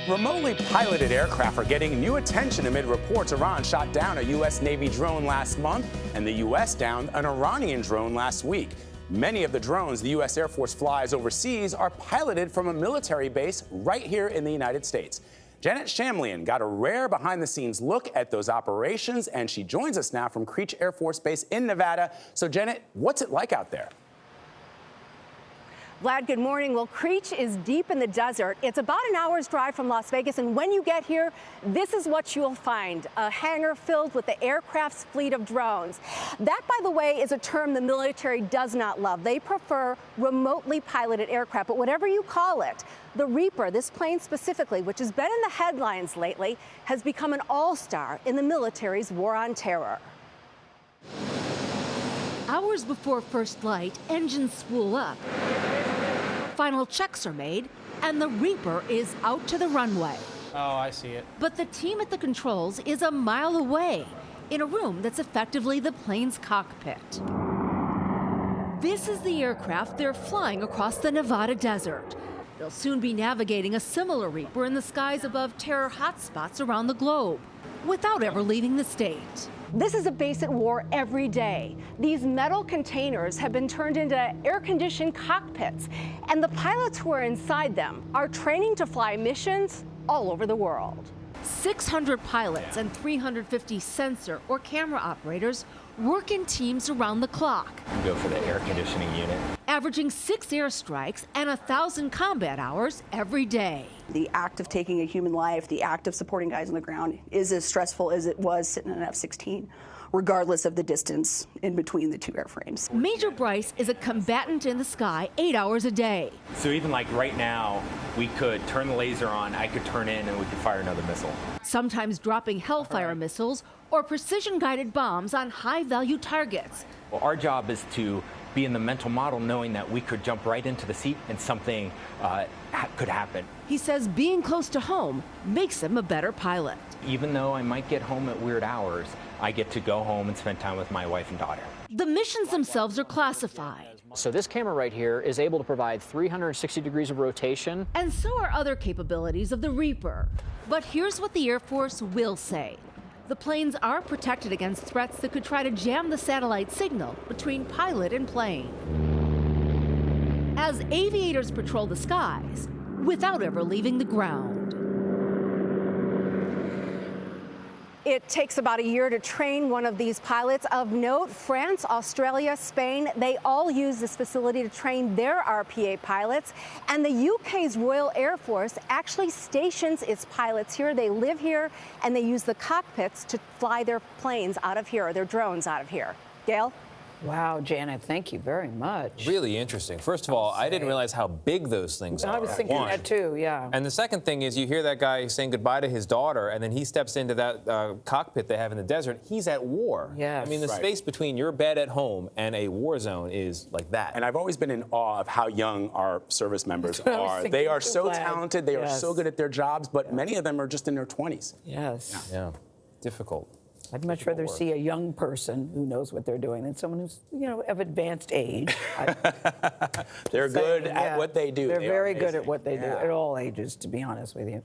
Remotely piloted aircraft are getting new attention amid reports Iran shot down a U.S. Navy drone last month and the U.S. downed an Iranian drone last week. Many of the drones the U.S. Air Force flies overseas are piloted from a military base right here in the United States. Janet Shamlian got a rare behind-the-scenes look at those operations, and she joins us now from Creech Air Force Base in Nevada. So, Janet, what's it like out there? Vlad, good morning. Well, Creech is deep in the desert. It's about an hour's drive from Las Vegas, and when you get here, this is what you'll find: a hangar filled with the aircraft's fleet of drones. That, by the way, is a term the military does not love. They prefer remotely piloted aircraft, but whatever you call it, the Reaper, this plane specifically, which has been in the headlines lately, has become an all-star in the military's war on terror. Hours before first light, engines spool up. Final checks are made, and the Reaper is out to the runway. Oh, I see it. But the team at the controls is a mile away, in a room that's effectively the plane's cockpit. This is the aircraft they're flying across the Nevada desert. They'll soon be navigating a similar Reaper in the skies above terror hotspots around the globe, without ever leaving the state. This is a base at war every day. These metal containers have been turned into air-conditioned cockpits, and the pilots who are inside them are training to fly missions all over the world. 600 pilots and 350 sensor or camera operators work in teams around the clock. You go for the air conditioning unit. Averaging 6 airstrikes and 1,000 combat hours every day. The act of taking a human life, the act of supporting guys on the ground is as stressful as it was sitting in an F-16, regardless of the distance in between the two airframes. Major Bryce is a combatant in the sky 8 hours a day. So even like right now, we could turn the laser on, I could turn in, and we could fire another missile. Sometimes dropping Hellfire missiles or precision-guided bombs on high-value targets. Well, our job is to be in the mental model knowing that we could jump right into the seat and something could happen. He says being close to home makes him a better pilot. Even though I might get home at weird hours, I get to go home and spend time with my wife and daughter. The missions themselves are classified. So this camera right here is able to provide 360 degrees of rotation. And so are other capabilities of the Reaper. But here's what the Air Force will say. The planes are protected against threats that could try to jam the satellite signal between pilot and plane. As aviators patrol the skies without ever leaving the ground. It takes about a year to train one of these pilots. Of note, France, Australia, Spain, they all use this facility to train their RPA pilots. And the UK's Royal Air Force actually stations its pilots here. They live here, and they use the cockpits to fly their planes out of here, or their drones out of here. Gayle? Wow, Janet, thank you very much. Really interesting. First of all, I didn't realize how big those things are. I was thinking that too, yeah. And the second thing is you hear that guy saying goodbye to his daughter, and then he steps into that cockpit they have in the desert. He's at war. Yes. I mean, the space between your bed at home and a war zone is like that. And I've always been in awe of how young our service members are. They are so talented. They are so good at their jobs, but many of them are just in their 20s. Yes. Yeah, difficult. I'd much rather see a young person who knows what they're doing than someone who's, of advanced age. They're good at what they do. They're very good at what they do, at all ages, to be honest with you.